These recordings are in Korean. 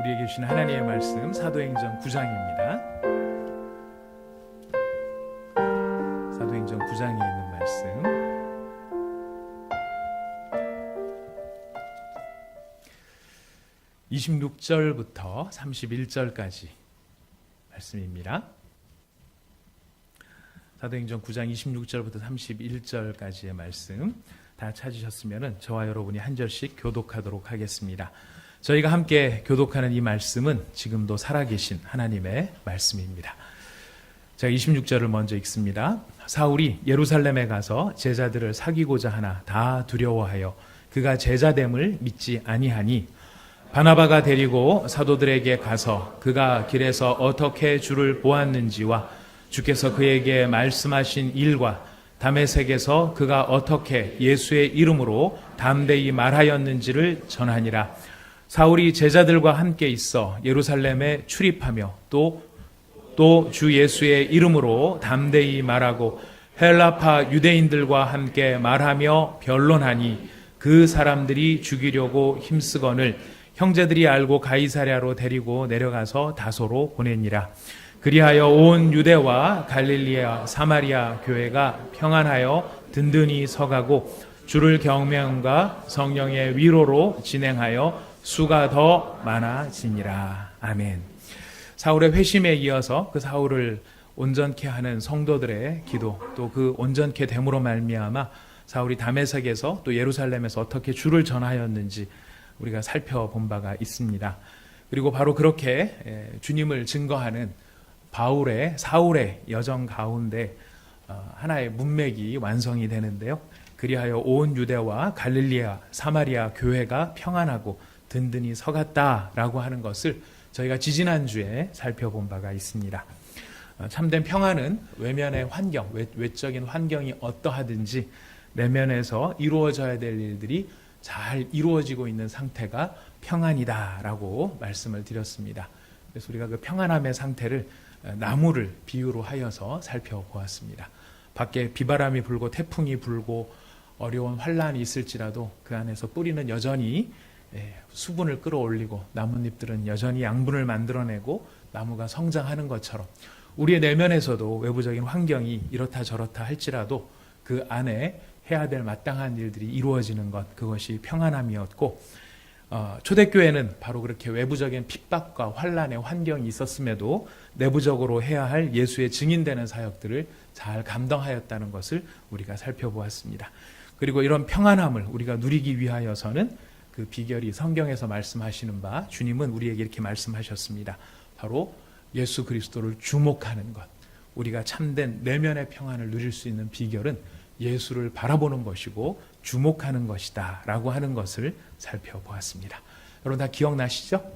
우리에게 주신 하나님의 말씀 사도행전 9장입니다. 사도행전 9장에 있는 말씀 26절부터 31절까지 말씀입니다. 사도행전 9장 26절부터 31절까지의 말씀 다 찾으셨으면 저와 여러분이 한 절씩 교독하도록 하겠습니다. 저희가 함께 교독하는 이 말씀은 지금도 살아계신 하나님의 말씀입니다. 제가 26절을 먼저 읽습니다. 사울이 예루살렘에 가서 제자들을 사귀고자 하나 다 두려워하여 그가 제자됨을 믿지 아니하니 바나바가 데리고 사도들에게 가서 그가 길에서 어떻게 주를 보았는지와 주께서 그에게 말씀하신 일과 다메섹에서 그가 어떻게 예수의 이름으로 담대히 말하였는지를 전하니라. 사울이 제자들과 함께 있어 예루살렘에 출입하며 또 주 예수의 이름으로 담대히 말하고 헬라파 유대인들과 함께 말하며 변론하니 그 사람들이 죽이려고 힘쓰거늘 형제들이 알고 가이사랴로 데리고 내려가서 다소로 보내니라. 그리하여 온 유대와 갈릴리아 사마리아 교회가 평안하여 든든히 서가고 주를 경외함과 성령의 위로로 진행하여 수가 더 많아지니라. 아멘. 사울의 회심에 이어서 그 사울을 온전케 하는 성도들의 기도, 또 그 온전케 됨으로 말미암아 사울이 다메섹에서 또 예루살렘에서 어떻게 주를 전하였는지 우리가 살펴본 바가 있습니다. 그리고 바로 그렇게 주님을 증거하는 사울의 여정 가운데 하나의 문맥이 완성이 되는데요. 그리하여 온 유대와 갈릴리아 사마리아 교회가 평안하고 든든히 서갔다라고 하는 것을 저희가 지지난주에 살펴본 바가 있습니다. 참된 평안은 외면의 환경, 외적인 환경이 어떠하든지 내면에서 이루어져야 될 일들이 잘 이루어지고 있는 상태가 평안이다라고 말씀을 드렸습니다. 그래서 우리가 그 평안함의 상태를 나무를 비유로 하여서 살펴보았습니다. 밖에 비바람이 불고 태풍이 불고 어려운 환란이 있을지라도 그 안에서 뿌리는 여전히 수분을 끌어올리고 나뭇잎들은 여전히 양분을 만들어내고 나무가 성장하는 것처럼 우리의 내면에서도 외부적인 환경이 이렇다 저렇다 할지라도 그 안에 해야 될 마땅한 일들이 이루어지는 것, 그것이 평안함이었고 초대교회는 바로 그렇게 외부적인 핍박과 환란의 환경이 있었음에도 내부적으로 해야 할 예수의 증인되는 사역들을 잘 감당하였다는 것을 우리가 살펴보았습니다. 그리고 이런 평안함을 우리가 누리기 위하여서는 그 비결이 성경에서 말씀하시는 바 주님은 우리에게 이렇게 말씀하셨습니다. 바로 예수 그리스도를 주목하는 것. 우리가 참된 내면의 평안을 누릴 수 있는 비결은 예수를 바라보는 것이고 주목하는 것이다 라고 하는 것을 살펴보았습니다. 여러분 다 기억나시죠?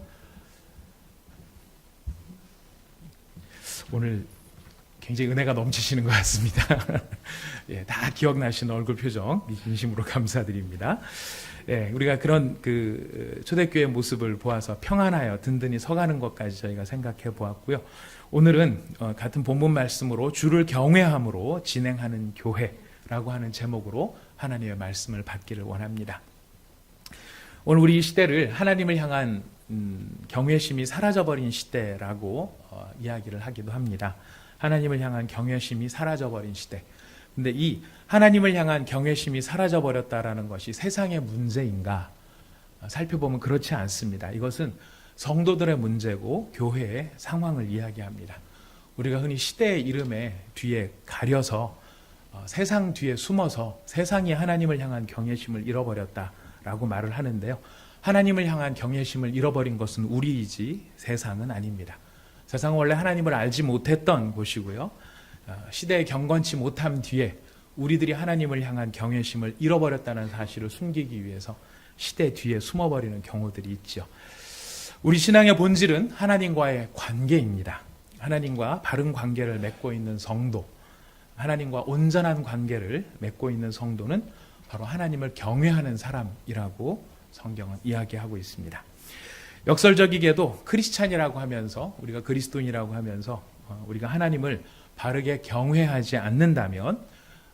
오늘 굉장히 은혜가 넘치시는 것 같습니다. 예, 다 기억나시는 얼굴 표정 진심으로 감사드립니다. 예, 우리가 그런 초대교회의 모습을 보아서 평안하여 든든히 서가는 것까지 저희가 생각해 보았고요. 오늘은 같은 본문 말씀으로 주를 경외함으로 진행하는 교회라고 하는 제목으로 하나님의 말씀을 받기를 원합니다. 오늘 우리 이 시대를 하나님을 향한 경외심이 사라져버린 시대라고 이야기를 하기도 합니다. 하나님을 향한 경외심이 사라져버린 시대. 근데 이 하나님을 향한 경외심이 사라져버렸다라는 것이 세상의 문제인가? 살펴보면 그렇지 않습니다. 이것은 성도들의 문제고 교회의 상황을 이야기합니다. 우리가 흔히 시대의 이름에 뒤에 가려서 세상 뒤에 숨어서 세상이 하나님을 향한 경외심을 잃어버렸다라고 말을 하는데요. 하나님을 향한 경외심을 잃어버린 것은 우리이지 세상은 아닙니다. 세상은 원래 하나님을 알지 못했던 곳이고요. 시대에 경건치 못함 뒤에 우리들이 하나님을 향한 경외심을 잃어버렸다는 사실을 숨기기 위해서 시대 뒤에 숨어버리는 경우들이 있죠. 우리 신앙의 본질은 하나님과의 관계입니다. 하나님과 바른 관계를 맺고 있는 성도, 하나님과 온전한 관계를 맺고 있는 성도는 바로 하나님을 경외하는 사람이라고 성경은 이야기하고 있습니다. 역설적이게도 크리스찬이라고 하면서 우리가 그리스도인이라고 하면서 우리가 하나님을 바르게 경외하지 않는다면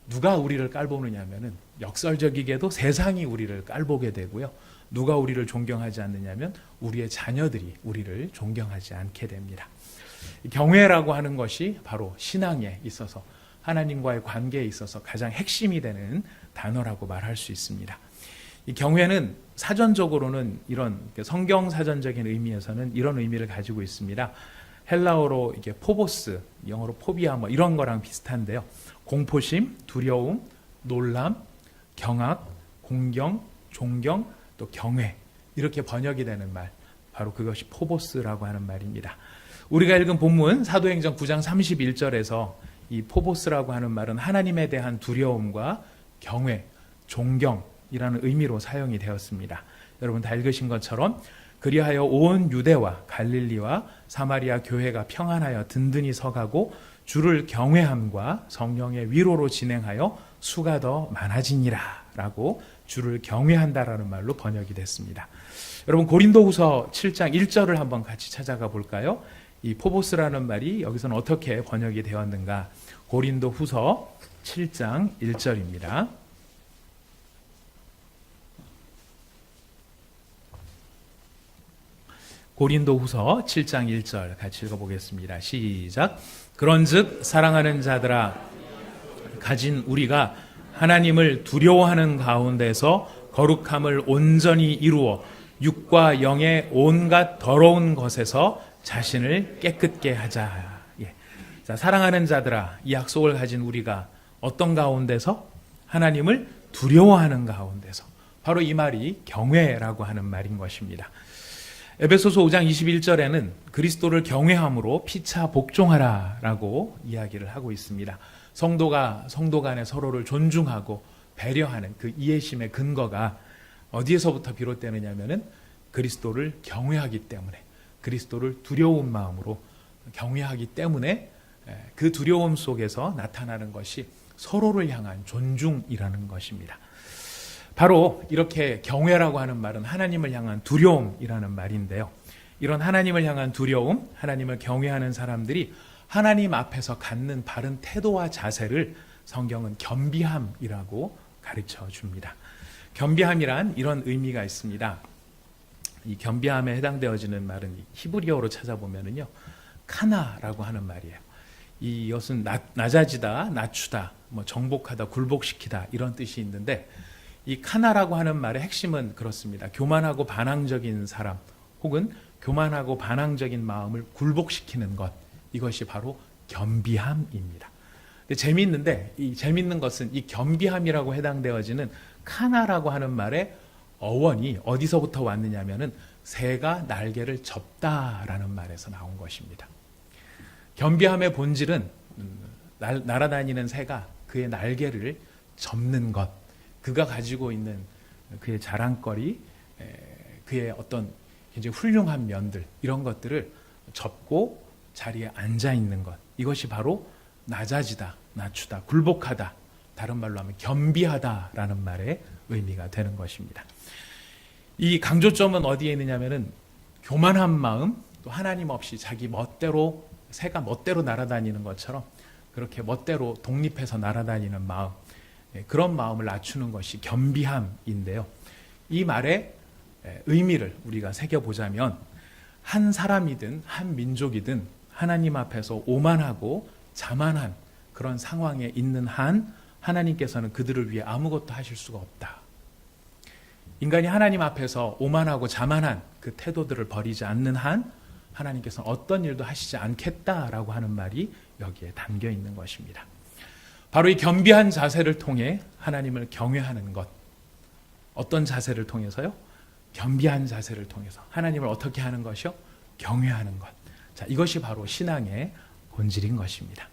누가 우리를 깔보느냐 하면은 역설적이게도 세상이 우리를 깔보게 되고요. 누가 우리를 존경하지 않느냐면 우리의 자녀들이 우리를 존경하지 않게 됩니다. 경외라고 하는 것이 바로 신앙에 있어서 하나님과의 관계에 있어서 가장 핵심이 되는 단어라고 말할 수 있습니다. 이 경외는 사전적으로는 이런 성경 사전적인 의미에서는 이런 의미를 가지고 있습니다. 헬라어로 이게 포보스, 영어로 포비아 뭐 이런 거랑 비슷한데요. 공포심, 두려움, 놀람, 경악, 공경, 존경, 또 경외 이렇게 번역이 되는 말, 바로 그것이 포보스라고 하는 말입니다. 우리가 읽은 본문 사도행전 9장 31절에서 이 포보스라고 하는 말은 하나님에 대한 두려움과 경외, 존경이라는 의미로 사용이 되었습니다. 여러분 다 읽으신 것처럼 그리하여 온 유대와 갈릴리와 사마리아 교회가 평안하여 든든히 서가고 주를 경외함과 성령의 위로로 진행하여 수가 더 많아지니라 라고 주를 경외한다라는 말로 번역이 됐습니다. 여러분 고린도후서 7장 1절을 한번 같이 찾아가 볼까요? 이 포보스라는 말이 여기서는 어떻게 번역이 되었는가? 고린도후서 7장 1절입니다. 고린도후서 7장 1절 같이 읽어보겠습니다. 시작. 그런즉 사랑하는 자들아 가진 우리가 하나님을 두려워하는 가운데서 거룩함을 온전히 이루어 육과 영의 온갖 더러운 것에서 자신을 깨끗게 하자. 예. 자, 사랑하는 자들아, 이 약속을 가진 우리가 어떤 가운데서? 하나님을 두려워하는 가운데서. 바로 이 말이 경외라고 하는 말인 것입니다. 에베소서 5장 21절에는 그리스도를 경외함으로 피차 복종하라라고 이야기를 하고 있습니다. 성도가 성도 간에 서로를 존중하고 배려하는 그 이해심의 근거가 어디에서부터 비롯되느냐면은 그리스도를 경외하기 때문에, 그리스도를 두려운 마음으로 경외하기 때문에 그 두려움 속에서 나타나는 것이 서로를 향한 존중이라는 것입니다. 바로 이렇게 경외라고 하는 말은 하나님을 향한 두려움이라는 말인데요. 이런 하나님을 향한 두려움, 하나님을 경외하는 사람들이 하나님 앞에서 갖는 바른 태도와 자세를 성경은 겸비함이라고 가르쳐 줍니다. 겸비함이란 이런 의미가 있습니다. 이 겸비함에 해당되어지는 말은 히브리어로 찾아보면은요, 카나라고 하는 말이에요. 이것은 낮아지다, 낮추다, 뭐 정복하다, 굴복시키다 이런 뜻이 있는데, 이 카나라고 하는 말의 핵심은 그렇습니다. 교만하고 반항적인 사람, 혹은 교만하고 반항적인 마음을 굴복시키는 것, 이것이 바로 겸비함입니다. 근데 재미있는데, 이 재미있는 것은 이 겸비함이라고 해당되어지는 카나라고 하는 말의 어원이 어디서부터 왔느냐면은 새가 날개를 접다라는 말에서 나온 것입니다. 겸비함의 본질은 날아다니는 새가 그의 날개를 접는 것, 그가 가지고 있는 그의 자랑거리, 그의 어떤 굉장히 훌륭한 면들, 이런 것들을 접고 자리에 앉아 있는 것, 이것이 바로 낮아지다, 낮추다, 굴복하다, 다른 말로 하면 겸비하다라는 말의 의미가 되는 것입니다. 이 강조점은 어디에 있느냐면은 교만한 마음, 또 하나님 없이 자기 멋대로, 새가 멋대로 날아다니는 것처럼 그렇게 멋대로 독립해서 날아다니는 마음, 그런 마음을 낮추는 것이 겸비함인데요. 이 말의 의미를 우리가 새겨보자면 한 사람이든 한 민족이든 하나님 앞에서 오만하고 자만한 그런 상황에 있는 한 하나님께서는 그들을 위해 아무것도 하실 수가 없다. 인간이 하나님 앞에서 오만하고 자만한 그 태도들을 버리지 않는 한 하나님께서는 어떤 일도 하시지 않겠다라고 하는 말이 여기에 담겨 있는 것입니다. 바로 이 겸비한 자세를 통해 하나님을 경외하는 것. 어떤 자세를 통해서요? 겸비한 자세를 통해서 하나님을 어떻게 하는 것이요? 경외하는 것. 자, 이것이 바로 신앙의 본질인 것입니다.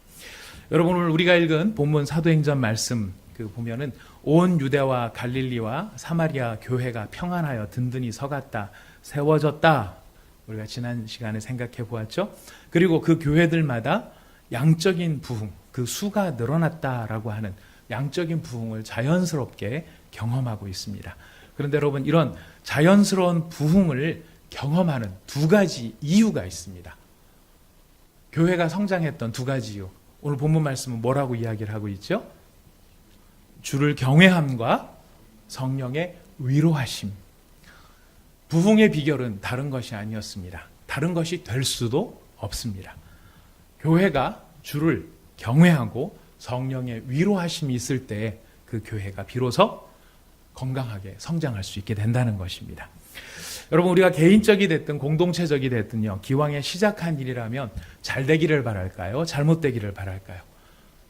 여러분, 오늘 우리가 읽은 본문 사도행전 말씀 보면은 온 유대와 갈릴리와 사마리아 교회가 평안하여 든든히 서갔다, 세워졌다. 우리가 지난 시간에 생각해 보았죠. 그리고 그 교회들마다 양적인 부흥, 그 수가 늘어났다라고 하는 양적인 부흥을 자연스럽게 경험하고 있습니다. 그런데 여러분, 이런 자연스러운 부흥을 경험하는 두 가지 이유가 있습니다. 교회가 성장했던 두 가지 이유. 오늘 본문 말씀은 뭐라고 이야기를 하고 있죠? 주를 경외함과 성령의 위로하심. 부흥의 비결은 다른 것이 아니었습니다. 다른 것이 될 수도 없습니다. 교회가 주를 경외하고 성령의 위로하심이 있을 때 그 교회가 비로소 건강하게 성장할 수 있게 된다는 것입니다. 여러분, 우리가 개인적이 됐든 공동체적이 됐든요, 기왕에 시작한 일이라면 잘 되기를 바랄까요? 잘못되기를 바랄까요?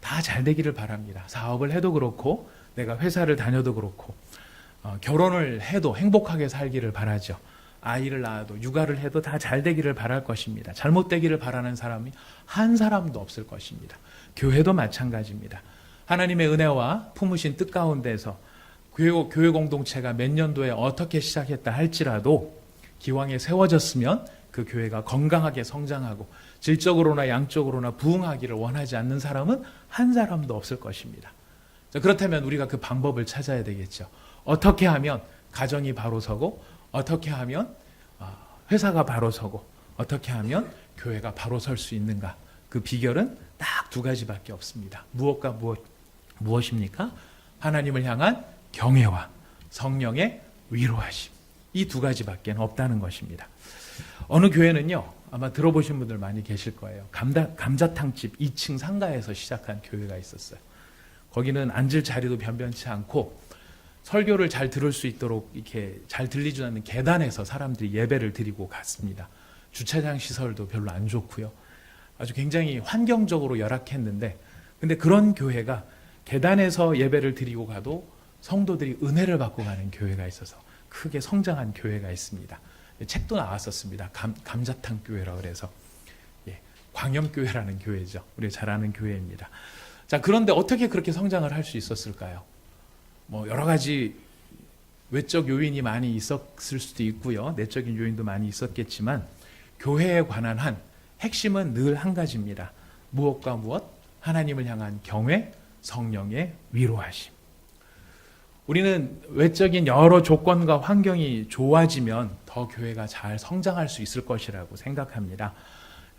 다 잘 되기를 바랍니다. 사업을 해도 그렇고, 내가 회사를 다녀도 그렇고, 결혼을 해도 행복하게 살기를 바라죠. 아이를 낳아도 육아를 해도 다 잘 되기를 바랄 것입니다. 잘못되기를 바라는 사람이 한 사람도 없을 것입니다. 교회도 마찬가지입니다. 하나님의 은혜와 품으신 뜻 가운데서 교회 공동체가 몇 년도에 어떻게 시작했다 할지라도 기왕에 세워졌으면 그 교회가 건강하게 성장하고 질적으로나 양적으로나 부흥하기를 원하지 않는 사람은 한 사람도 없을 것입니다. 자, 그렇다면 우리가 그 방법을 찾아야 되겠죠. 어떻게 하면 가정이 바로 서고, 어떻게 하면 회사가 바로 서고, 어떻게 하면 교회가 바로 설 수 있는가? 그 비결은 딱 두 가지밖에 없습니다. 무엇과 무엇입니까? 하나님을 향한 경외와 성령의 위로하심. 이 두 가지밖에 없다는 것입니다. 어느 교회는요, 아마 들어보신 분들 많이 계실 거예요. 감자탕집 2층 상가에서 시작한 교회가 있었어요. 거기는 앉을 자리도 변변치 않고 설교를 잘 들을 수 있도록 이렇게 잘 들리지 않는 계단에서 사람들이 예배를 드리고 갔습니다. 주차장 시설도 별로 안 좋고요. 아주 굉장히 환경적으로 열악했는데, 근데 그런 교회가 계단에서 예배를 드리고 가도 성도들이 은혜를 받고 가는 교회가 있어서 크게 성장한 교회가 있습니다. 책도 나왔었습니다. 감자탕 교회라 그래서. 광염교회라는 교회죠. 우리가 잘 아는 교회입니다. 자, 그런데 어떻게 그렇게 성장을 할 수 있었을까요? 여러 가지 외적 요인이 많이 있었을 수도 있고요. 내적인 요인도 많이 있었겠지만 교회에 관한 한 핵심은 늘 한 가지입니다. 무엇과 무엇? 하나님을 향한 경외, 성령의 위로하심. 우리는 외적인 여러 조건과 환경이 좋아지면 더 교회가 잘 성장할 수 있을 것이라고 생각합니다.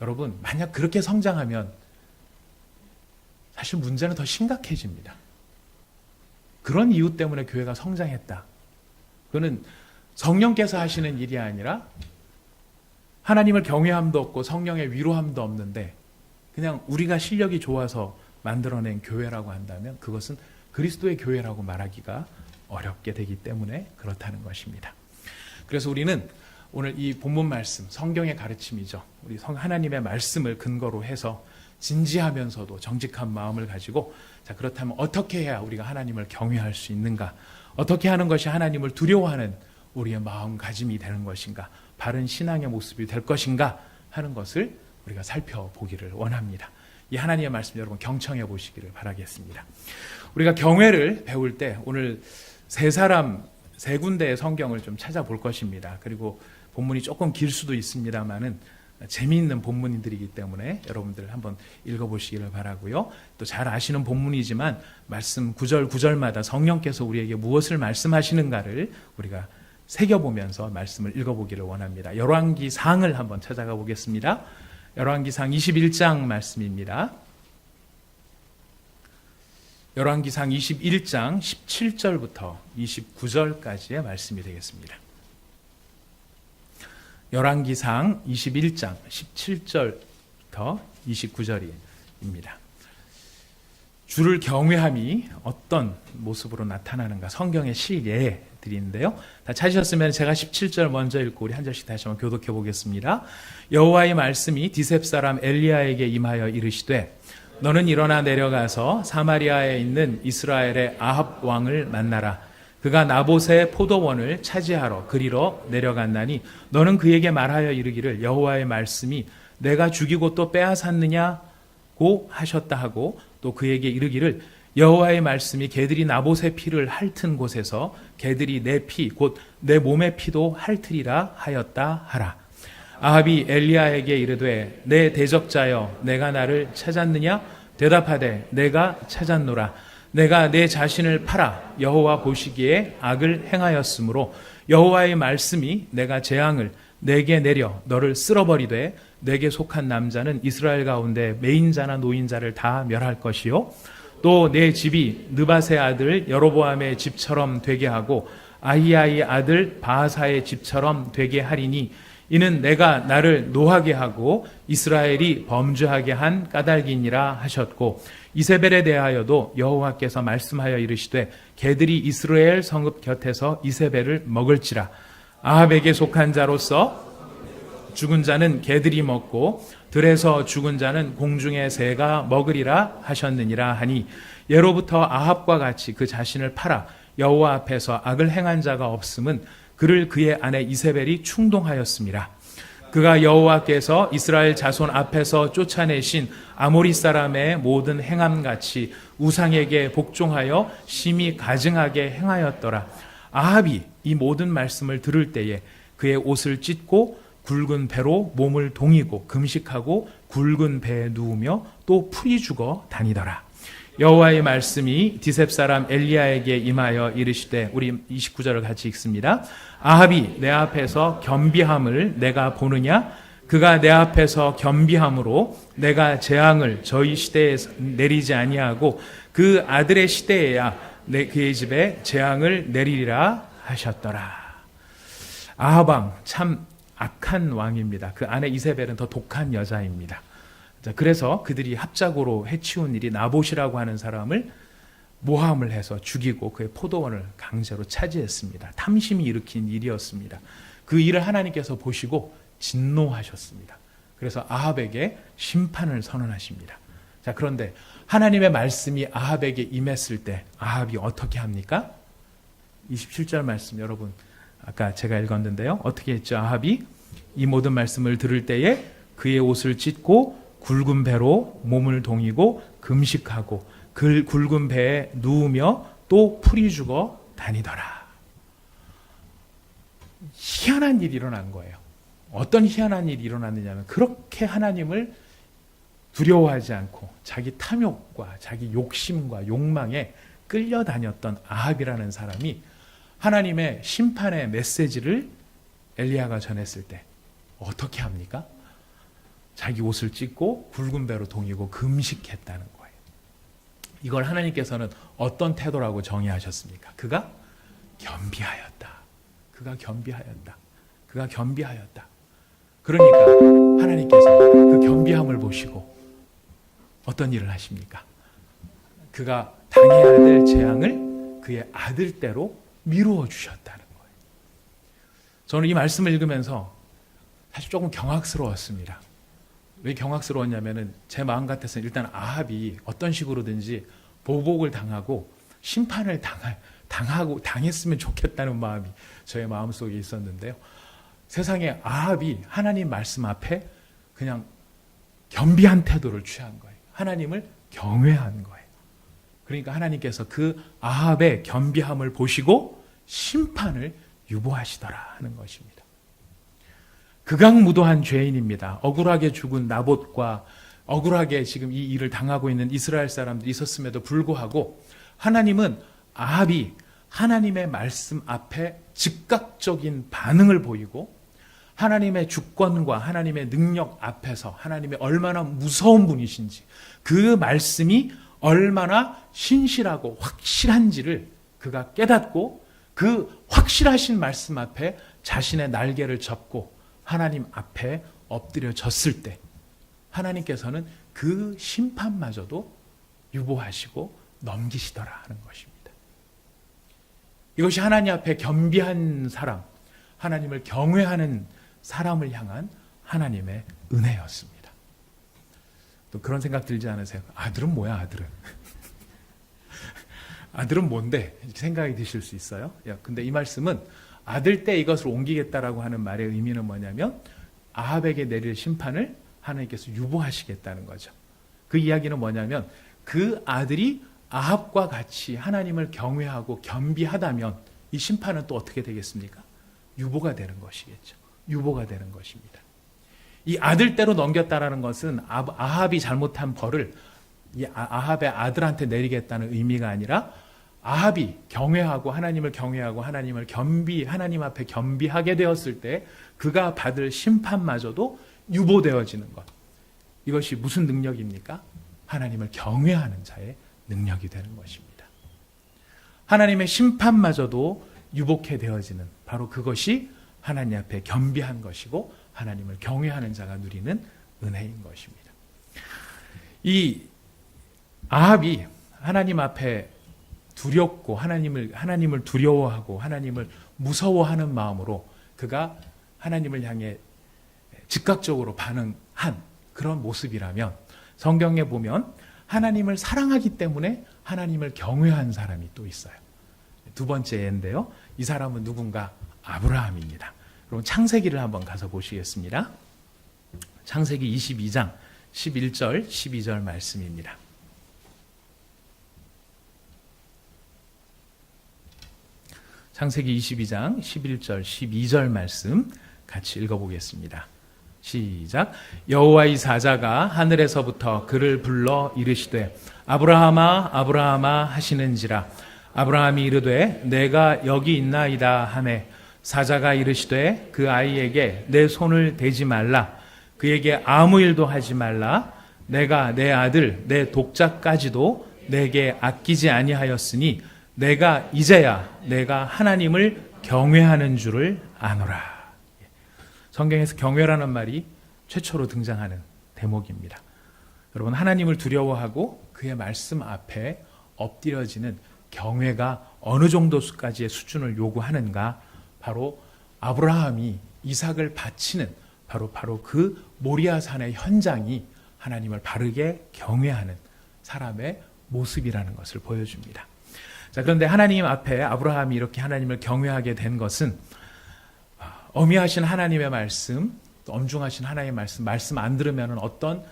여러분, 만약 그렇게 성장하면 사실 문제는 더 심각해집니다. 그런 이유 때문에 교회가 성장했다. 그거는 성령께서 하시는 일이 아니라 하나님을 경외함도 없고 성령의 위로함도 없는데 그냥 우리가 실력이 좋아서 만들어낸 교회라고 한다면 그것은 그리스도의 교회라고 말하기가 어렵게 되기 때문에 그렇다는 것입니다. 그래서 우리는 오늘 이 본문 말씀, 성경의 가르침이죠. 우리 하나님의 말씀을 근거로 해서 진지하면서도 정직한 마음을 가지고, 자, 그렇다면 어떻게 해야 우리가 하나님을 경외할 수 있는가? 어떻게 하는 것이 하나님을 두려워하는 우리의 마음가짐이 되는 것인가? 바른 신앙의 모습이 될 것인가? 하는 것을 우리가 살펴보기를 원합니다. 이 하나님의 말씀 여러분 경청해 보시기를 바라겠습니다. 우리가 경외를 배울 때 오늘 세 군데의 성경을 좀 찾아볼 것입니다. 그리고 본문이 조금 길 수도 있습니다만은 재미있는 본문들이기 때문에 여러분들 한번 읽어보시기를 바라고요. 또 잘 아시는 본문이지만 말씀 구절 구절마다 성령께서 우리에게 무엇을 말씀하시는가를 우리가 새겨보면서 말씀을 읽어보기를 원합니다. 열왕기상을 한번 찾아가 보겠습니다. 열왕기상 21장 말씀입니다. 열왕기상 21장 17절부터 29절까지의 말씀이 되겠습니다. 열왕기상 21장 17절부터 29절입니다. 주를 경외함이 어떤 모습으로 나타나는가 성경의 실예들인데요. 다 찾으셨으면 제가 17절 먼저 읽고 우리 한 절씩 다시 한번 교독해 보겠습니다. 여호와의 말씀이 디셉 사람 엘리야에게 임하여 이르시되 너는 일어나 내려가서 사마리아에 있는 이스라엘의 아합 왕을 만나라. 그가 나봇의 포도원을 차지하러 그리로 내려갔나니 너는 그에게 말하여 이르기를 여호와의 말씀이 내가 죽이고 또 빼앗았느냐고 하셨다 하고 또 그에게 이르기를 여호와의 말씀이 개들이 나봇의 피를 핥은 곳에서 개들이 내 피 곧 내 몸의 피도 핥으리라 하였다 하라. 아합이 엘리야에게 이르되 내 대적자여 내가 나를 찾았느냐? 대답하되 내가 찾았노라. 내가 내 자신을 팔아 여호와 보시기에 악을 행하였으므로 여호와의 말씀이 내가 재앙을 내게 내려 너를 쓸어버리되 내게 속한 남자는 이스라엘 가운데 매인자나 노인자를 다 멸할 것이요 또 내 집이 느밧의 아들 여로보암의 집처럼 되게 하고 아히야의 아들 바하사의 집처럼 되게 하리니 이는 내가 나를 노하게 하고 이스라엘이 범죄하게 한 까닭이니라 하셨고 이세벨에 대하여도 여호와께서 말씀하여 이르시되 개들이 이스라엘 성읍 곁에서 이세벨을 먹을지라. 아합에게 속한 자로서 죽은 자는 개들이 먹고 들에서 죽은 자는 공중의 새가 먹으리라 하셨느니라 하니 예로부터 아합과 같이 그 자신을 팔아 여호와 앞에서 악을 행한 자가 없음은 그를 그의 아내 이세벨이 충동하였음이라. 그가 여호와께서 이스라엘 자손 앞에서 쫓아내신 아모리 사람의 모든 행함같이 우상에게 복종하여 심히 가증하게 행하였더라. 아합이 이 모든 말씀을 들을 때에 그의 옷을 찢고 굵은 배로 몸을 동이고 금식하고 굵은 배에 누우며 또 풀이 죽어 다니더라. 여호와의 말씀이 디셉 사람 엘리야에게 임하여 이르시되, 우리 29절을 같이 읽습니다. 아합이 내 앞에서 겸비함을 내가 보느냐? 그가 내 앞에서 겸비함으로 내가 재앙을 저희 시대에 내리지 아니하고 그 아들의 시대에야 그의 집에 재앙을 내리리라 하셨더라. 아합 왕 참 악한 왕입니다. 그 아내 이세벨은 더 독한 여자입니다. 그래서 그들이 합작으로 해치운 일이 나봇이라고 하는 사람을 모함을 해서 죽이고 그의 포도원을 강제로 차지했습니다. 탐심이 일으킨 일이었습니다. 그 일을 하나님께서 보시고 진노하셨습니다. 그래서 아합에게 심판을 선언하십니다. 자, 그런데 하나님의 말씀이 아합에게 임했을 때 아합이 어떻게 합니까? 27절 말씀 여러분 아까 제가 읽었는데요. 어떻게 했죠? 아합이 이 모든 말씀을 들을 때에 그의 옷을 찢고 굵은 배로 몸을 동이고 금식하고 그 굵은 배에 누우며 또 풀이 죽어 다니더라. 희한한 일이 일어난 거예요. 어떤 희한한 일이 일어났느냐면 그렇게 하나님을 두려워하지 않고 자기 탐욕과 자기 욕심과 욕망에 끌려다녔던 아합이라는 사람이 하나님의 심판의 메시지를 엘리야가 전했을 때 어떻게 합니까? 자기 옷을 찢고 굵은 배로 동이고 금식했다는 거예요. 이걸 하나님께서는 어떤 태도라고 정의하셨습니까? 그가 겸비하였다. 그가 겸비하였다. 그가 겸비하였다. 그러니까 하나님께서 그 겸비함을 보시고 어떤 일을 하십니까? 그가 당해야 될 재앙을 그의 아들대로 미루어 주셨다는 거예요. 저는 이 말씀을 읽으면서 사실 조금 경악스러웠습니다. 왜 경악스러웠냐면은 제 마음 같아서는 일단 아합이 어떤 식으로든지 보복을 당하고 심판을 당했으면 좋겠다는 마음이 저의 마음속에 있었는데요. 세상에 아합이 하나님 말씀 앞에 그냥 겸비한 태도를 취한 거예요. 하나님을 경외한 거예요. 그러니까 하나님께서 그 아합의 겸비함을 보시고 심판을 유보하시더라 하는 것입니다. 극악무도한 죄인입니다. 억울하게 죽은 나봇과 억울하게 지금 이 일을 당하고 있는 이스라엘 사람들이 있었음에도 불구하고 하나님은 아합이 하나님의 말씀 앞에 즉각적인 반응을 보이고 하나님의 주권과 하나님의 능력 앞에서 하나님의 얼마나 무서운 분이신지 그 말씀이 얼마나 신실하고 확실한지를 그가 깨닫고 그 확실하신 말씀 앞에 자신의 날개를 접고 하나님 앞에 엎드려졌을 때 하나님께서는 그 심판마저도 유보하시고 넘기시더라 하는 것입니다. 이것이 하나님 앞에 겸비한 사람, 하나님을 경외하는 사람을 향한 하나님의 은혜였습니다. 또 그런 생각 들지 않으세요? 아들은 뭐야, 아들은? 아들은 뭔데? 이렇게 생각이 드실 수 있어요. 근데 이 말씀은 아들 때 이것을 옮기겠다라고 하는 말의 의미는 뭐냐면 아합에게 내릴 심판을 하나님께서 유보하시겠다는 거죠. 그 이야기는 뭐냐면 그 아들이 아합과 같이 하나님을 경외하고 겸비하다면 이 심판은 또 어떻게 되겠습니까? 유보가 되는 것이겠죠. 유보가 되는 것입니다. 이 아들대로 넘겼다라는 것은 아합이 잘못한 벌을 이 아합의 아들한테 내리겠다는 의미가 아니라 아합이 경외하고 하나님을 경외하고 하나님 앞에 겸비하게 되었을 때 그가 받을 심판마저도 유보되어지는 것. 이것이 무슨 능력입니까? 하나님을 경외하는 자의 능력이 되는 것입니다. 하나님의 심판마저도 유복해 되어지는 바로 그것이 하나님 앞에 겸비한 것이고 하나님을 경외하는 자가 누리는 은혜인 것입니다. 이 아합이 하나님 앞에 두렵고 하나님을 두려워하고 하나님을 무서워하는 마음으로 그가 하나님을 향해 즉각적으로 반응한 그런 모습이라면 성경에 보면 하나님을 사랑하기 때문에 하나님을 경외한 사람이 또 있어요. 두 번째 예인데요. 이 사람은 누군가? 아브라함입니다. 그럼 창세기를 한번 가서 보시겠습니다. 창세기 22장 11절 12절 말씀입니다. 창세기 22장 11절 12절 말씀 같이 읽어보겠습니다. 시작. 여호와의 사자가 하늘에서부터 그를 불러 이르시되 아브라함아 아브라함아 하시는지라. 아브라함이 이르되 내가 여기 있나이다 하매 사자가 이르시되 그 아이에게 내 손을 대지 말라. 그에게 아무 일도 하지 말라. 내가 내 아들 내 독자까지도 내게 아끼지 아니하였으니 내가 이제야 내가 하나님을 경외하는 줄을 아노라. 성경에서 경외라는 말이 최초로 등장하는 대목입니다. 여러분, 하나님을 두려워하고 그의 말씀 앞에 엎드려지는 경외가 어느 정도까지의 수준을 요구하는가? 바로 아브라함이 이삭을 바치는 바로 그 모리아산의 현장이 하나님을 바르게 경외하는 사람의 모습이라는 것을 보여줍니다. 자, 그런데 하나님 앞에 아브라함이 이렇게 하나님을 경외하게 된 것은 어미하신 하나님의 말씀, 또 엄중하신 하나님의 말씀 안 들으면 어떤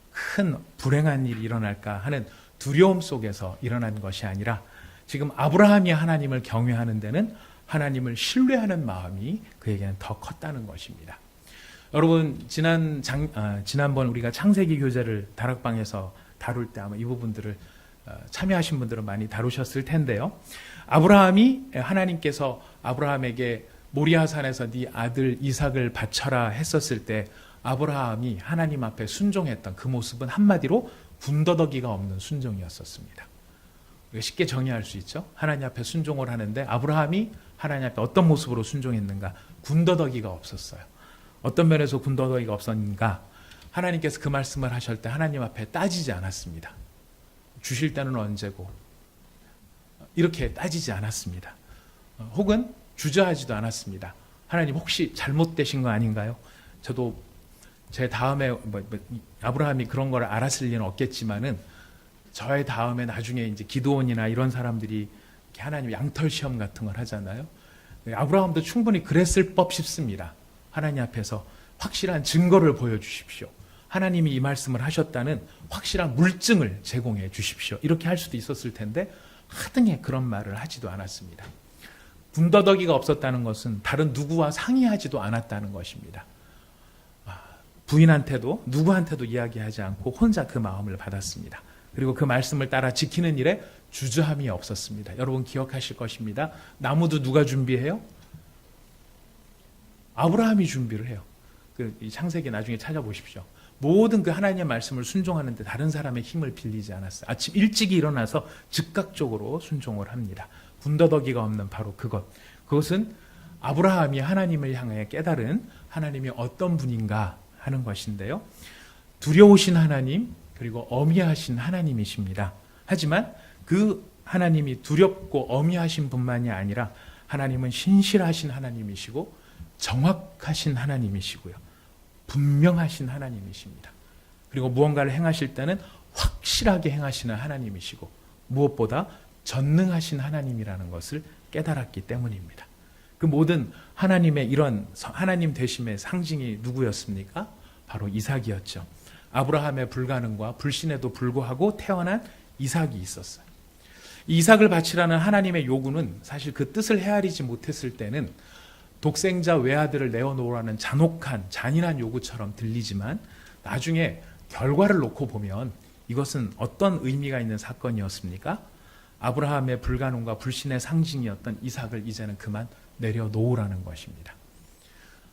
큰 불행한 일이 일어날까 하는 두려움 속에서 일어난 것이 아니라 지금 아브라함이 하나님을 경외하는 데는 하나님을 신뢰하는 마음이 그에게는 더 컸다는 것입니다. 여러분, 지난번 우리가 창세기 교재를 다락방에서 다룰 때 아마 이 부분들을 참여하신 분들은 많이 다루셨을 텐데요. 아브라함이 하나님께서 아브라함에게 모리아산에서 네 아들 이삭을 바쳐라 했었을 때 아브라함이 하나님 앞에 순종했던 그 모습은 한마디로 군더더기가 없는 순종이었었습니다. 쉽게 정의할 수 있죠. 하나님 앞에 순종을 하는데 아브라함이 하나님 앞에 어떤 모습으로 순종했는가? 군더더기가 없었어요. 어떤 면에서 군더더기가 없었는가? 하나님께서 그 말씀을 하실 때 하나님 앞에 따지지 않았습니다. 주실 때는 언제고 이렇게 따지지 않았습니다. 혹은 주저하지도 않았습니다. 하나님 혹시 잘못되신 거 아닌가요? 저도 제 다음에 아브라함이 그런 걸 알았을 리는 없겠지만은 저의 다음에 나중에 이제 기드온이나 이런 사람들이 하나님 양털 시험 같은 걸 하잖아요. 아브라함도 충분히 그랬을 법 싶습니다. 하나님 앞에서 확실한 증거를 보여주십시오. 하나님이 이 말씀을 하셨다는 확실한 물증을 제공해 주십시오. 이렇게 할 수도 있었을 텐데 하등에 그런 말을 하지도 않았습니다. 군더더기가 없었다는 것은 다른 누구와 상의하지도 않았다는 것입니다. 부인한테도 누구한테도 이야기하지 않고 혼자 그 마음을 받았습니다. 그리고 그 말씀을 따라 지키는 일에 주저함이 없었습니다. 여러분 기억하실 것입니다. 나무도 누가 준비해요? 아브라함이 준비를 해요. 이 창세기 나중에 찾아보십시오. 모든 그 하나님의 말씀을 순종하는데 다른 사람의 힘을 빌리지 않았어요. 아침 일찍이 일어나서 즉각적으로 순종을 합니다. 군더더기가 없는 바로 그것은 아브라함이 하나님을 향해 깨달은 하나님이 어떤 분인가 하는 것인데요. 두려우신 하나님 그리고 어미하신 하나님이십니다. 하지만 그 하나님이 두렵고 어미하신 분만이 아니라 하나님은 신실하신 하나님이시고 정확하신 하나님이시고요. 분명하신 하나님이십니다. 그리고 무언가를 행하실 때는 확실하게 행하시는 하나님이시고 무엇보다 전능하신 하나님이라는 것을 깨달았기 때문입니다. 그 모든 하나님의 이런 하나님 되심의 상징이 누구였습니까? 바로 이삭이었죠. 아브라함의 불가능과 불신에도 불구하고 태어난 이삭이 있었어요. 이 이삭을 바치라는 하나님의 요구는 사실 그 뜻을 헤아리지 못했을 때는 독생자 외아들을 내어놓으라는 잔혹한 잔인한 요구처럼 들리지만 나중에 결과를 놓고 보면 이것은 어떤 의미가 있는 사건이었습니까? 아브라함의 불가능과 불신의 상징이었던 이삭을 이제는 그만 내려놓으라는 것입니다.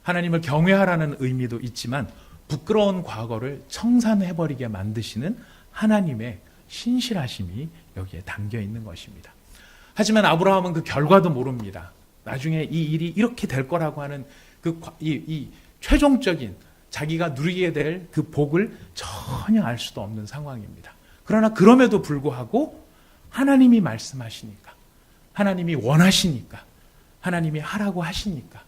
하나님을 경외하라는 의미도 있지만 부끄러운 과거를 청산해버리게 만드시는 하나님의 신실하심이 여기에 담겨 있는 것입니다. 하지만 아브라함은 그 결과도 모릅니다. 나중에 이 일이 이렇게 될 거라고 하는 이 최종적인 자기가 누리게 될 그 복을 전혀 알 수도 없는 상황입니다. 그러나 그럼에도 불구하고 하나님이 말씀하시니까, 하나님이 원하시니까, 하나님이 하라고 하시니까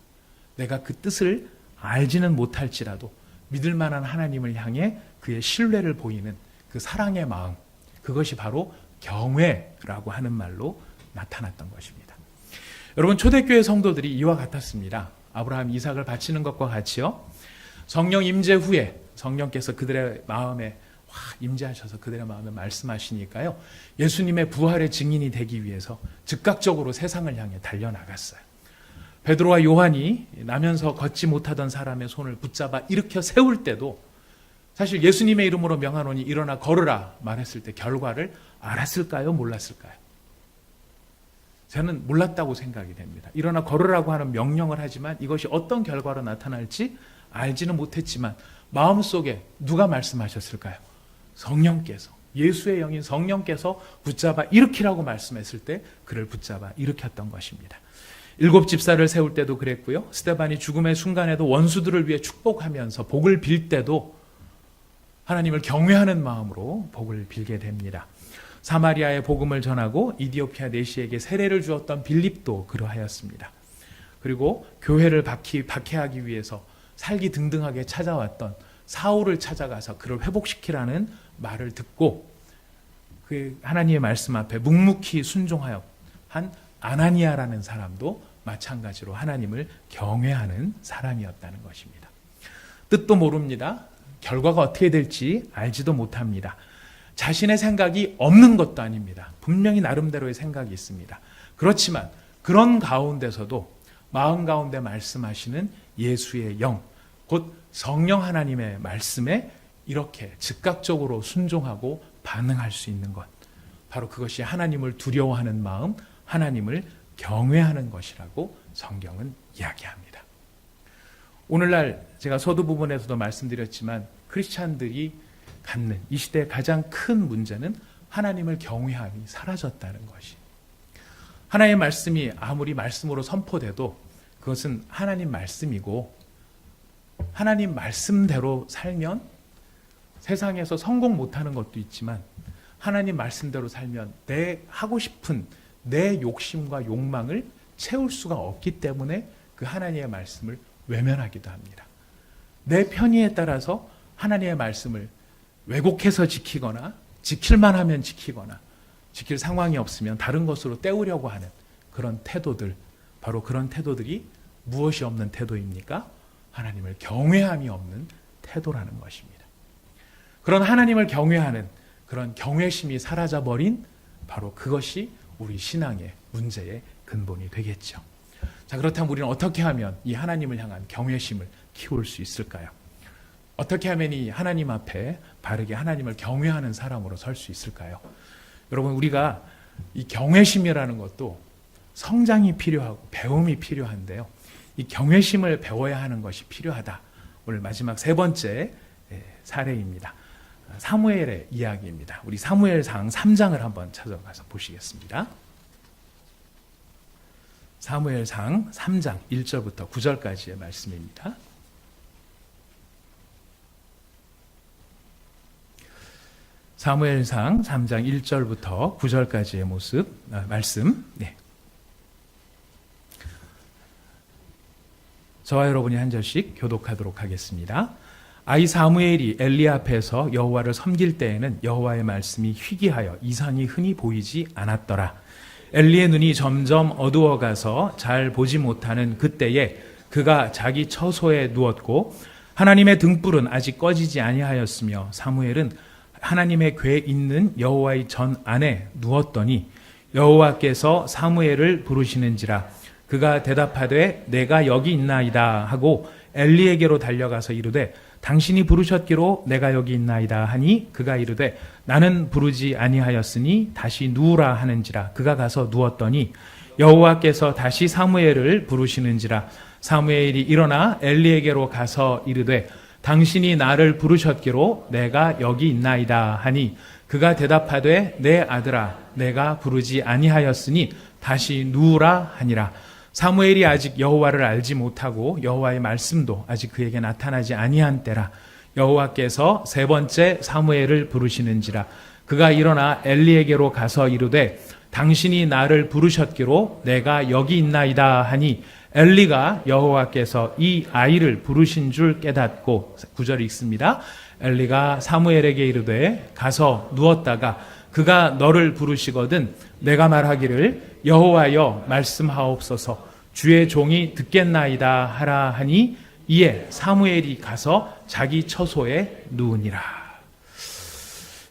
내가 그 뜻을 알지는 못할지라도 믿을 만한 하나님을 향해 그의 신뢰를 보이는 그 사랑의 마음, 그것이 바로 경외라고 하는 말로 나타났던 것입니다. 여러분, 초대교회 성도들이 이와 같았습니다. 아브라함 이삭을 바치는 것과 같이요. 성령 임재 후에 성령께서 그들의 마음에 임재하셔서 그들의 마음에 말씀하시니까요. 예수님의 부활의 증인이 되기 위해서 즉각적으로 세상을 향해 달려나갔어요. 베드로와 요한이 나면서 걷지 못하던 사람의 손을 붙잡아 일으켜 세울 때도 사실 예수님의 이름으로 명하노니 일어나 걸으라 말했을 때 결과를 알았을까요? 몰랐을까요? 저는 몰랐다고 생각이 됩니다. 일어나 걸으라고 하는 명령을 하지만 이것이 어떤 결과로 나타날지 알지는 못했지만 마음속에 누가 말씀하셨을까요? 성령께서, 예수의 영인 성령께서 붙잡아 일으키라고 말씀했을 때 그를 붙잡아 일으켰던 것입니다. 7 집사를 세울 때도 그랬고요. 스데반이 죽음의 순간에도 원수들을 위해 축복하면서 복을 빌 때도 하나님을 경외하는 마음으로 복을 빌게 됩니다. 사마리아의 복음을 전하고 이디오피아 내시에게 세례를 주었던 빌립도 그러하였습니다. 그리고 교회를 박해하기 위해서 살기 등등하게 찾아왔던 사울을 찾아가서 그를 회복시키라는 말을 듣고 그 하나님의 말씀 앞에 묵묵히 순종하여 한 아나니아라는 사람도 마찬가지로 하나님을 경외하는 사람이었다는 것입니다. 뜻도 모릅니다. 결과가 어떻게 될지 알지도 못합니다. 자신의 생각이 없는 것도 아닙니다. 분명히 나름대로의 생각이 있습니다. 그렇지만 그런 가운데서도 마음 가운데 말씀하시는 예수의 영, 곧 성령 하나님의 말씀에 이렇게 즉각적으로 순종하고 반응할 수 있는 것, 바로 그것이 하나님을 두려워하는 마음, 하나님을 경외하는 것이라고 성경은 이야기합니다. 오늘날 제가 서두 부분에서도 말씀드렸지만 크리스찬들이 갖는 이 시대의 가장 큰 문제는 하나님을 경외함이 사라졌다는 것이. 하나님의 말씀이 아무리 말씀으로 선포돼도 그것은 하나님 말씀이고 하나님 말씀대로 살면 세상에서 성공 못하는 것도 있지만 하나님 말씀대로 살면 내 하고 싶은 내 욕심과 욕망을 채울 수가 없기 때문에 그 하나님의 말씀을 외면하기도 합니다. 내 편의에 따라서 하나님의 말씀을 왜곡해서 지키거나 지킬만 하면 지키거나 지킬 상황이 없으면 다른 것으로 때우려고 하는 그런 태도들, 바로 그런 태도들이 무엇이 없는 태도입니까? 하나님을 경외함이 없는 태도라는 것입니다. 그런 하나님을 경외하는 그런 경외심이 사라져버린 바로 그것이 우리 신앙의 문제의 근본이 되겠죠. 자, 그렇다면 우리는 어떻게 하면 이 하나님을 향한 경외심을 키울 수 있을까요? 어떻게 하면 이 하나님 앞에 바르게 하나님을 경외하는 사람으로 설 수 있을까요? 여러분, 우리가 이 경외심이라는 것도 성장이 필요하고 배움이 필요한데요. 이 경외심을 배워야 하는 것이 필요하다. 오늘 마지막 세 번째 사례입니다. 사무엘의 이야기입니다. 우리 사무엘상 3장을 한번 찾아가서 보시겠습니다. 사무엘상 3장 1절부터 9절까지의 말씀입니다. 사무엘상 3장 1절부터 9절까지의 말씀. 네. 저와 여러분이 한 절씩 교독하도록 하겠습니다. 아이 사무엘이 엘리 앞에서 여호와를 섬길 때에는 여호와의 말씀이 희귀하여 이상이 흔히 보이지 않았더라. 엘리의 눈이 점점 어두워가서 잘 보지 못하는 그때에 그가 자기 처소에 누웠고 하나님의 등불은 아직 꺼지지 아니하였으며 사무엘은 하나님의 궤 있는 여호와의 전 안에 누웠더니 여호와께서 사무엘을 부르시는지라. 그가 대답하되 내가 여기 있나이다 하고 엘리에게로 달려가서 이르되 당신이 부르셨기로 내가 여기 있나이다 하니 그가 이르되 나는 부르지 아니하였으니 다시 누우라 하는지라. 그가 가서 누웠더니 여호와께서 다시 사무엘을 부르시는지라. 사무엘이 일어나 엘리에게로 가서 이르되 당신이 나를 부르셨기로 내가 여기 있나이다 하니 그가 대답하되 내 아들아 내가 부르지 아니하였으니 다시 누우라 하니라. 사무엘이 아직 여호와를 알지 못하고 여호와의 말씀도 아직 그에게 나타나지 아니한 때라. 여호와께서 세 번째 사무엘을 부르시는지라. 그가 일어나 엘리에게로 가서 이르되 당신이 나를 부르셨기로 내가 여기 있나이다 하니 엘리가 여호와께서 이 아이를 부르신 줄 깨닫고 9절 읽습니다. 엘리가 사무엘에게 이르되 가서 누웠다가 그가 너를 부르시거든 내가 말하기를 여호와여 말씀하옵소서 주의 종이 듣겠나이다 하라 하니 이에 사무엘이 가서 자기 처소에 누우니라.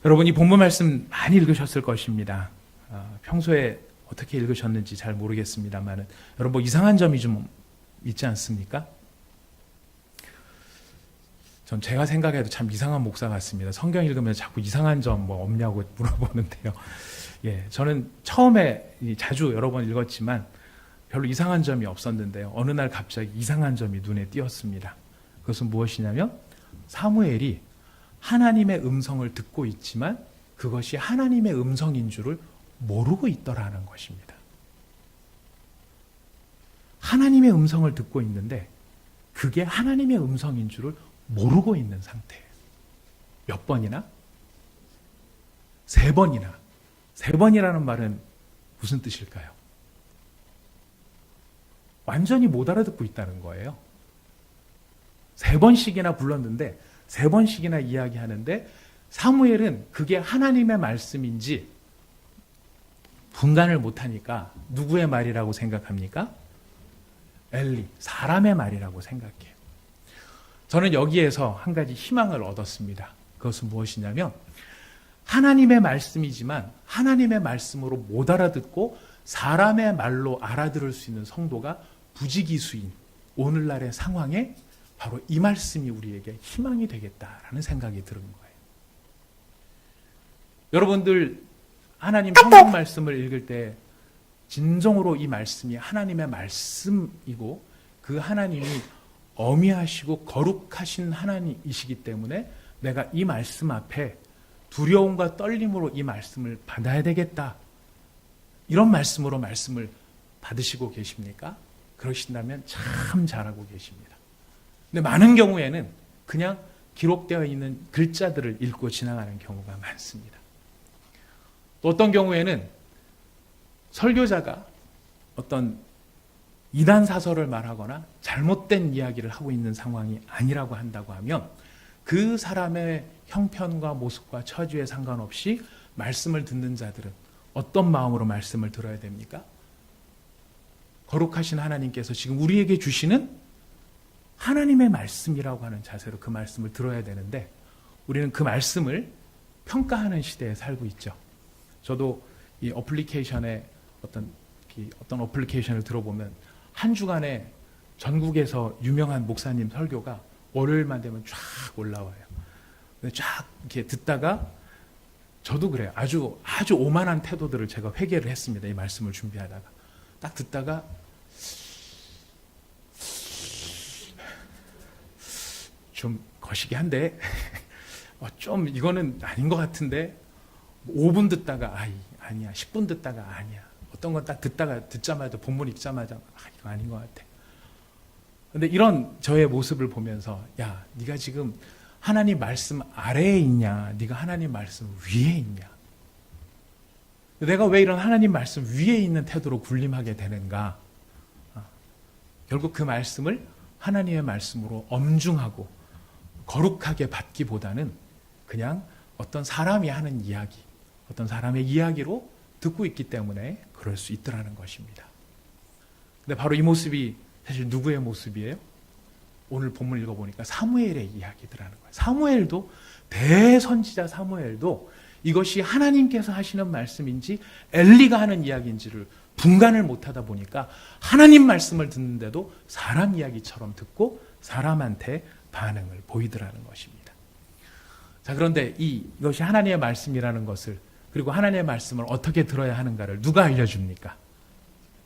여러분 이 본문 말씀 많이 읽으셨을 것입니다. 평소에 어떻게 읽으셨는지 잘 모르겠습니다만 여러분 뭐 이상한 점이 좀 있지 않습니까? 전 제가 생각해도 참 이상한 목사 같습니다. 성경 읽으면 자꾸 이상한 점 뭐 없냐고 물어보는데요. 예, 저는 처음에 자주 여러 번 읽었지만 별로 이상한 점이 없었는데요. 어느 날 갑자기 이상한 점이 눈에 띄었습니다. 그것은 무엇이냐면 사무엘이 하나님의 음성을 듣고 있지만 그것이 하나님의 음성인 줄을 모르고 있더라는 것입니다. 하나님의 음성을 듣고 있는데 그게 하나님의 음성인 줄을 모르고 있는 상태예요. 몇 번이나? 3번이나. 3번이라는 말은 무슨 뜻일까요? 완전히 못 알아듣고 있다는 거예요. 3번씩이나 불렀는데 3번씩이나 이야기하는데 사무엘은 그게 하나님의 말씀인지 분간을 못하니까 누구의 말이라고 생각합니까? 엘리, 사람의 말이라고 생각해요. 저는 여기에서 한 가지 희망을 얻었습니다. 그것은 무엇이냐면 하나님의 말씀이지만 하나님의 말씀으로 못 알아듣고 사람의 말로 알아들을 수 있는 성도가 부지기수인 오늘날의 상황에 바로 이 말씀이 우리에게 희망이 되겠다라는 생각이 드는 거예요. 여러분들 하나님 성경 말씀을 읽을 때 진정으로 이 말씀이 하나님의 말씀이고 그 하나님이 어미하시고 거룩하신 하나님이시기 때문에 내가 이 말씀 앞에 두려움과 떨림으로 이 말씀을 받아야 되겠다. 이런 말씀으로 말씀을 받으시고 계십니까? 그러신다면 참 잘하고 계십니다. 근데 많은 경우에는 그냥 기록되어 있는 글자들을 읽고 지나가는 경우가 많습니다. 또 어떤 경우에는 설교자가 어떤 이단 사설을 말하거나 잘못된 이야기를 하고 있는 상황이 아니라고 한다고 하면 그 사람의 형편과 모습과 처지에 상관없이 말씀을 듣는 자들은 어떤 마음으로 말씀을 들어야 됩니까? 거룩하신 하나님께서 지금 우리에게 주시는 하나님의 말씀이라고 하는 자세로 그 말씀을 들어야 되는데 우리는 그 말씀을 평가하는 시대에 살고 있죠. 저도 이 어플리케이션에 어떤 어플리케이션을 들어보면 한 주간에 전국에서 유명한 목사님 설교가 월요일만 되면 쫙 올라와요. 근데 쫙 이렇게 듣다가 저도 그래요. 아주 오만한 태도들을 제가 회개를 했습니다. 이 말씀을 준비하다가 딱 듣다가 좀 거시기 한데 좀 이거는 아닌 것 같은데 5분 듣다가 아니야 10분 듣다가 아니야 어떤 건 딱 듣자마자 본문 읽자마자 이거 아닌 것 같아. 근데 이런 저의 모습을 보면서 야 네가 지금 하나님 말씀 아래에 있냐 네가 하나님 말씀 위에 있냐 내가 왜 이런 하나님 말씀 위에 있는 태도로 군림하게 되는가. 결국 그 말씀을 하나님의 말씀으로 엄중하고 거룩하게 받기보다는 그냥 어떤 사람이 하는 이야기 어떤 사람의 이야기로 듣고 있기 때문에 그럴 수 있더라는 것입니다. 근데 바로 이 모습이 사실 누구의 모습이에요? 오늘 본문 읽어보니까 사무엘의 이야기더라는 거예요. 사무엘도 대선지자 사무엘도 이것이 하나님께서 하시는 말씀인지 엘리가 하는 이야기인지를 분간을 못하다 보니까 하나님 말씀을 듣는데도 사람 이야기처럼 듣고 사람한테 반응을 보이더라는 것입니다. 자, 그런데 이것이 하나님의 말씀이라는 것을 그리고 하나님의 말씀을 어떻게 들어야 하는가를 누가 알려줍니까?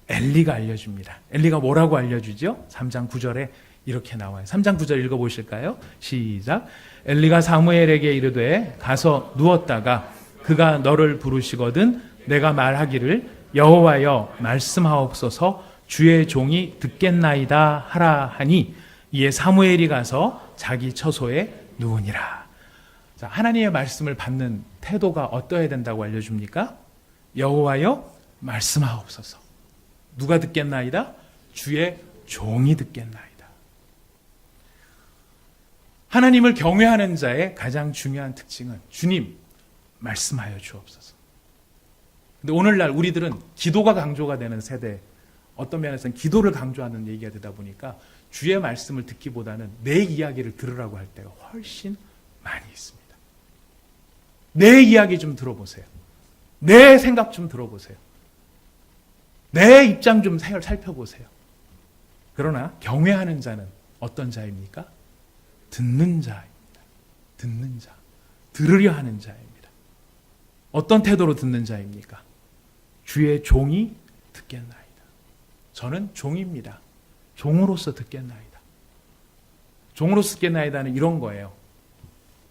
엘리가 알려줍니다. 엘리가 뭐라고 알려주죠? 3장 9절에 이렇게 나와요. 3장 9절 읽어보실까요? 시작. 엘리가 사무엘에게 이르되 가서 누웠다가 그가 너를 부르시거든 내가 말하기를 여호와여 말씀하옵소서 주의 종이 듣겠나이다 하라 하니 이에 사무엘이 가서 자기 처소에 누우니라. 자, 하나님의 말씀을 받는 태도가 어떠해야 된다고 알려줍니까? 여호와여 말씀하옵소서. 누가 듣겠나이다? 주의 종이 듣겠나이다. 하나님을 경외하는 자의 가장 중요한 특징은 주님 말씀하여 주옵소서. 근데 오늘날 우리들은 기도가 강조가 되는 세대, 어떤 면에서는 기도를 강조하는 얘기가 되다 보니까 주의 말씀을 듣기보다는 내 이야기를 들으라고 할 때가 훨씬 많이 있습니다. 내 이야기 좀 들어보세요. 내 생각 좀 들어보세요. 내 입장 좀 살펴보세요. 그러나 경외하는 자는 어떤 자입니까? 듣는 자입니다. 듣는 자. 들으려 하는 자입니다. 어떤 태도로 듣는 자입니까? 주의 종이 듣겠나이다. 저는 종입니다. 종으로서 듣겠나이다. 종으로서 듣겠나이다는 이런 거예요.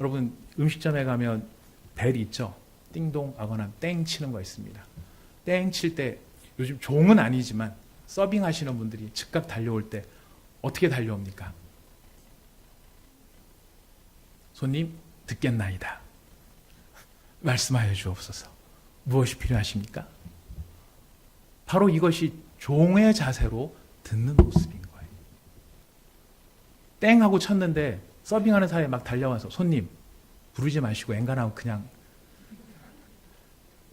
여러분 음식점에 가면 벨 있죠? 띵동 하거나 땡 치는 거 있습니다. 땡 칠 때 요즘 종은 아니지만 서빙 하시는 분들이 즉각 달려올 때 어떻게 달려옵니까? 손님 듣겠나이다. 말씀하여 주옵소서. 무엇이 필요하십니까? 바로 이것이 종의 자세로 듣는 모습인 거예요. 땡 하고 쳤는데 서빙하는 사람이 막 달려와서 손님 부르지 마시고 엔간하고 그냥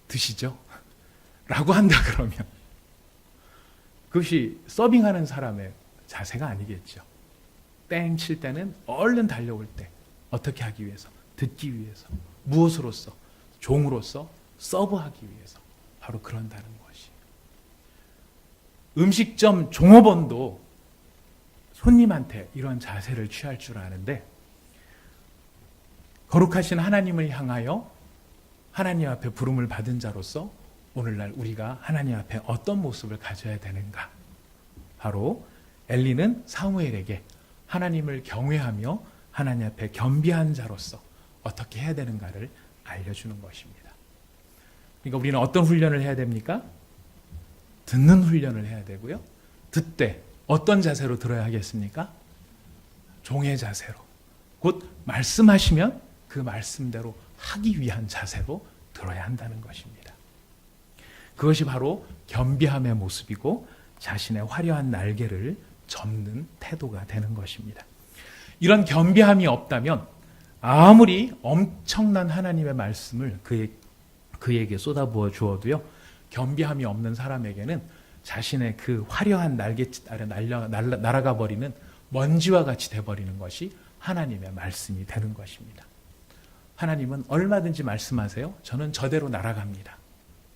드시죠? 라고 한다 그러면 그것이 서빙하는 사람의 자세가 아니겠죠. 땡 칠 때는 얼른 달려올 때 어떻게 하기 위해서? 듣기 위해서. 무엇으로서? 종으로서 서브하기 위해서. 바로 그런다는 것이. 음식점 종업원도 손님한테 이런 자세를 취할 줄 아는데 거룩하신 하나님을 향하여 하나님 앞에 부름을 받은 자로서 오늘날 우리가 하나님 앞에 어떤 모습을 가져야 되는가? 바로 엘리는 사무엘에게 하나님을 경외하며 하나님 앞에 겸비한 자로서 어떻게 해야 되는가를 알려주는 것입니다. 그러니까 우리는 어떤 훈련을 해야 됩니까? 듣는 훈련을 해야 되고요. 듣되 어떤 자세로 들어야 하겠습니까? 종의 자세로. 곧 말씀하시면 그 말씀대로 하기 위한 자세로 들어야 한다는 것입니다. 그것이 바로 겸비함의 모습이고 자신의 화려한 날개를 접는 태도가 되는 것입니다. 이런 겸비함이 없다면 아무리 엄청난 하나님의 말씀을 그에게 쏟아부어 주어도요, 겸비함이 없는 사람에게는 자신의 그 화려한 날갯짓 아래 날아가 버리는 먼지와 같이 돼버리는 것이 하나님의 말씀이 되는 것입니다. 하나님은 얼마든지 말씀하세요. 저는 저대로 날아갑니다.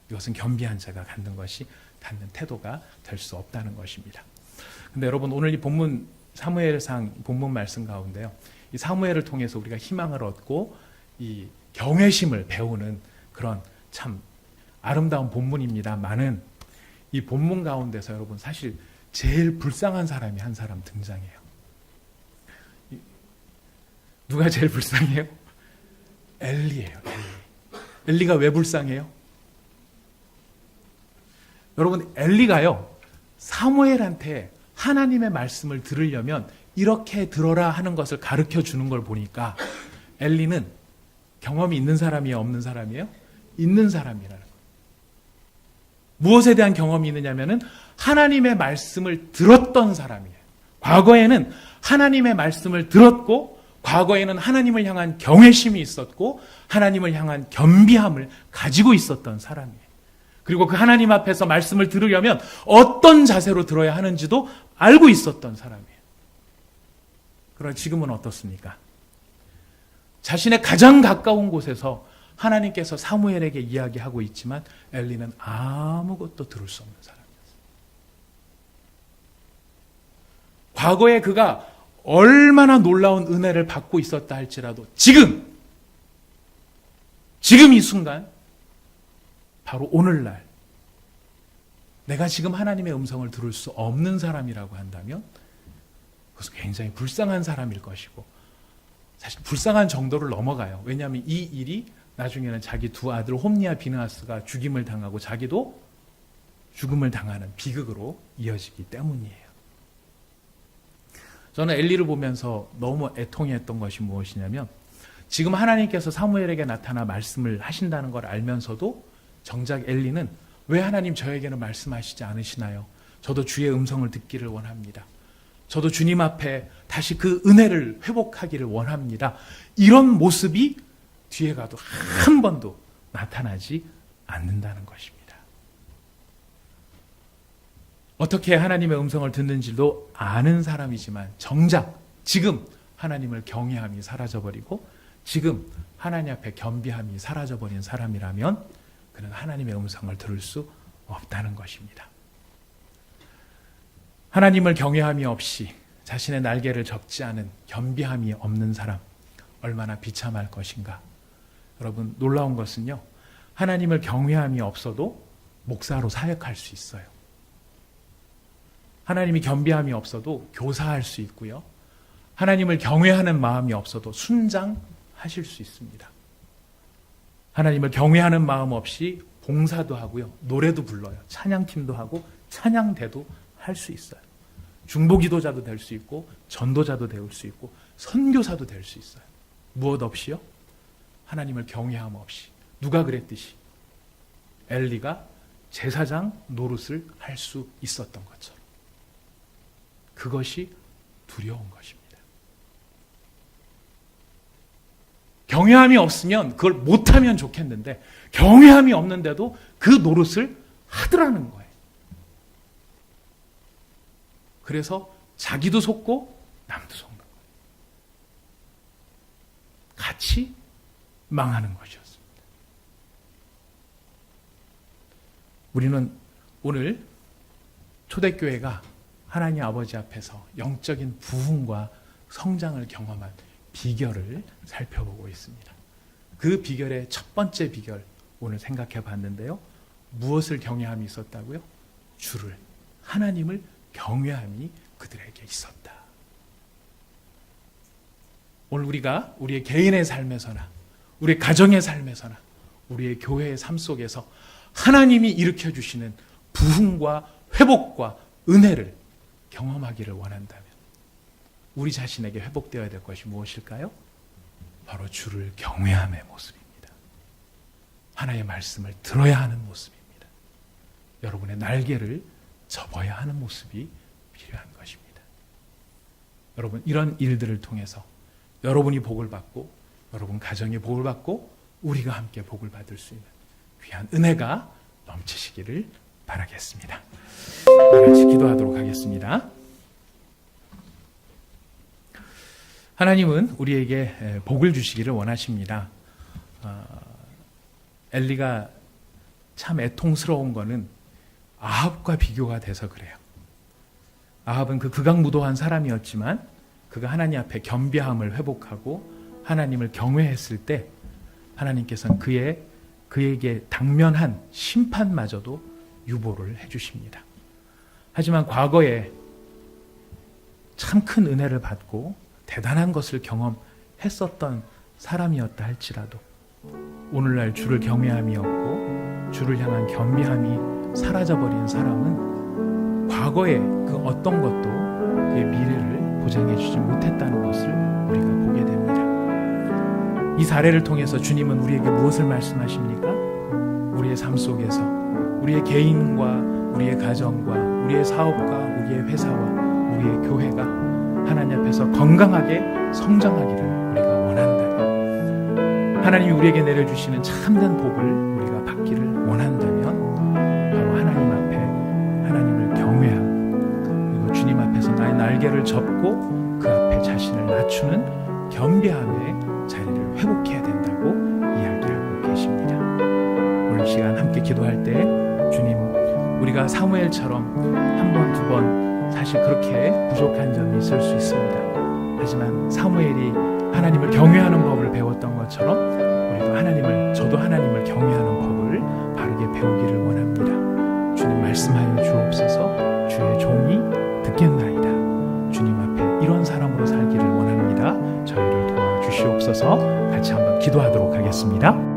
이것은 겸비한 자가 갖는 태도가 될 수 없다는 것입니다. 근데 여러분 오늘 이 본문 사무엘상 본문 말씀 가운데요, 이 사무엘을 통해서 우리가 희망을 얻고 이 경외심을 배우는 그런 참 아름다운 본문입니다만은 이 본문 가운데서 여러분 사실 제일 불쌍한 사람이 한 사람 등장해요. 누가 제일 불쌍해요? 엘리예요. 엘리가 왜 불쌍해요? 여러분 엘리가요 사무엘한테 하나님의 말씀을 들으려면 이렇게 들어라 하는 것을 가르쳐 주는 걸 보니까 엘리는 경험이 있는 사람이에요? 없는 사람이에요? 있는 사람이라는 거예요. 무엇에 대한 경험이 있느냐면은 하나님의 말씀을 들었던 사람이에요. 과거에는 하나님의 말씀을 들었고 과거에는 하나님을 향한 경외심이 있었고 하나님을 향한 겸비함을 가지고 있었던 사람이에요. 그리고 그 하나님 앞에서 말씀을 들으려면 어떤 자세로 들어야 하는지도 알고 있었던 사람이에요. 그러나 지금은 어떻습니까? 자신의 가장 가까운 곳에서 하나님께서 사무엘에게 이야기하고 있지만 엘리는 아무것도 들을 수 없는 사람이었어요. 과거에 그가 얼마나 놀라운 은혜를 받고 있었다 할지라도 지금 이 순간 바로 오늘날 내가 지금 하나님의 음성을 들을 수 없는 사람이라고 한다면 그것은 굉장히 불쌍한 사람일 것이고 사실 불쌍한 정도를 넘어가요. 왜냐하면 이 일이 나중에는 자기 두 아들 홈니와 비느하스가 죽임을 당하고 자기도 죽음을 당하는 비극으로 이어지기 때문이에요. 저는 엘리를 보면서 너무 애통했던 것이 무엇이냐면, 지금 하나님께서 사무엘에게 나타나 말씀을 하신다는 걸 알면서도 정작 엘리는 왜 하나님 저에게는 말씀하시지 않으시나요? 저도 주의 음성을 듣기를 원합니다. 저도 주님 앞에 다시 그 은혜를 회복하기를 원합니다. 이런 모습이 뒤에 가도 한 번도 나타나지 않는다는 것입니다. 어떻게 하나님의 음성을 듣는지도 아는 사람이지만 정작 지금 하나님을 경외함이 사라져버리고 지금 하나님 앞에 겸비함이 사라져버린 사람이라면 그는 하나님의 음성을 들을 수 없다는 것입니다. 하나님을 경외함이 없이 자신의 날개를 접지 않은 겸비함이 없는 사람, 얼마나 비참할 것인가. 여러분, 놀라운 것은요, 하나님을 경외함이 없어도 목사로 사역할 수 있어요. 하나님이 겸비함이 없어도 교사할 수 있고요. 하나님을 경외하는 마음이 없어도 순장하실 수 있습니다. 하나님을 경외하는 마음 없이 봉사도 하고요. 노래도 불러요. 찬양팀도 하고 찬양대도 할 수 있어요. 중보기도자도 될 수 있고 전도자도 될 수 있고 선교사도 될 수 있어요. 무엇 없이요? 하나님을 경외함 없이. 누가 그랬듯이 엘리가 제사장 노릇을 할 수 있었던 것처럼. 그것이 두려운 것입니다. 경외함이 없으면 그걸 못하면 좋겠는데 경외함이 없는데도 그 노릇을 하더라는 거예요. 그래서 자기도 속고 남도 속는 거예요. 같이 망하는 것이었습니다. 우리는 오늘 초대교회가 하나님 아버지 앞에서 영적인 부흥과 성장을 경험한 비결을 살펴보고 있습니다. 그 비결의 첫 번째 비결 오늘 생각해 봤는데요. 무엇을 경외함이 있었다고요? 주를, 하나님을 경외함이 그들에게 있었다. 오늘 우리가 우리의 개인의 삶에서나 우리의 가정의 삶에서나 우리의 교회의 삶 속에서 하나님이 일으켜주시는 부흥과 회복과 은혜를 경험하기를 원한다면 우리 자신에게 회복되어야 될 것이 무엇일까요? 바로 주를 경외함의 모습입니다. 하나님의 말씀을 들어야 하는 모습입니다. 여러분의 날개를 접어야 하는 모습이 필요한 것입니다. 여러분, 이런 일들을 통해서 여러분이 복을 받고 여러분 가정이 복을 받고 우리가 함께 복을 받을 수 있는 귀한 은혜가 넘치시기를 바라겠습니다. 같이 기도하도록 하겠습니다. 하나님은 우리에게 복을 주시기를 원하십니다. 엘리가 참 애통스러운 거는 아합과 비교가 돼서 그래요. 아합은 그 극악무도한 사람이었지만 그가 하나님 앞에 겸비함을 회복하고 하나님을 경외했을 때 하나님께서는 그에게 당면한 심판마저도 유보를 해주십니다. 하지만 과거에 참 큰 은혜를 받고 대단한 것을 경험했었던 사람이었다 할지라도 오늘날 주를 경외함이 없고 주를 향한 겸비함이 사라져버린 사람은 과거에 그 어떤 것도 그의 미래를 보장해주지 못했다는 것을 우리가 보게 됩니다. 이 사례를 통해서 주님은 우리에게 무엇을 말씀하십니까? 우리의 삶 속에서 우리의 개인과 우리의 가정과 우리의 사업과 우리의 회사와 우리의 교회가 하나님 앞에서 건강하게 성장하기를 우리가 원한다면, 하나님이 우리에게 내려주시는 참된 복을 우리가 받기를 원한다면 바로 하나님 앞에 하나님을 경외하고 그리고 주님 앞에서 나의 날개를 접고 그 앞에 자신을 낮추는 겸비함의 자리를 회복해야 된다고 이야기하고 계십니다. 오늘 시간 함께 기도할 때 주님, 우리가 사무엘처럼 한 번, 두 번 사실 그렇게 부족한 점이 있을 수 있습니다. 하지만 사무엘이 하나님을 경외하는 법을 배웠던 것처럼 우리도 저도 하나님을 경외하는 법을 바르게 배우기를 원합니다. 주님 말씀하여 주옵소서. 주의 종이 듣겠나이다. 주님 앞에 이런 사람으로 살기를 원합니다. 저희를 도와주시옵소서. 같이 한번 기도하도록 하겠습니다.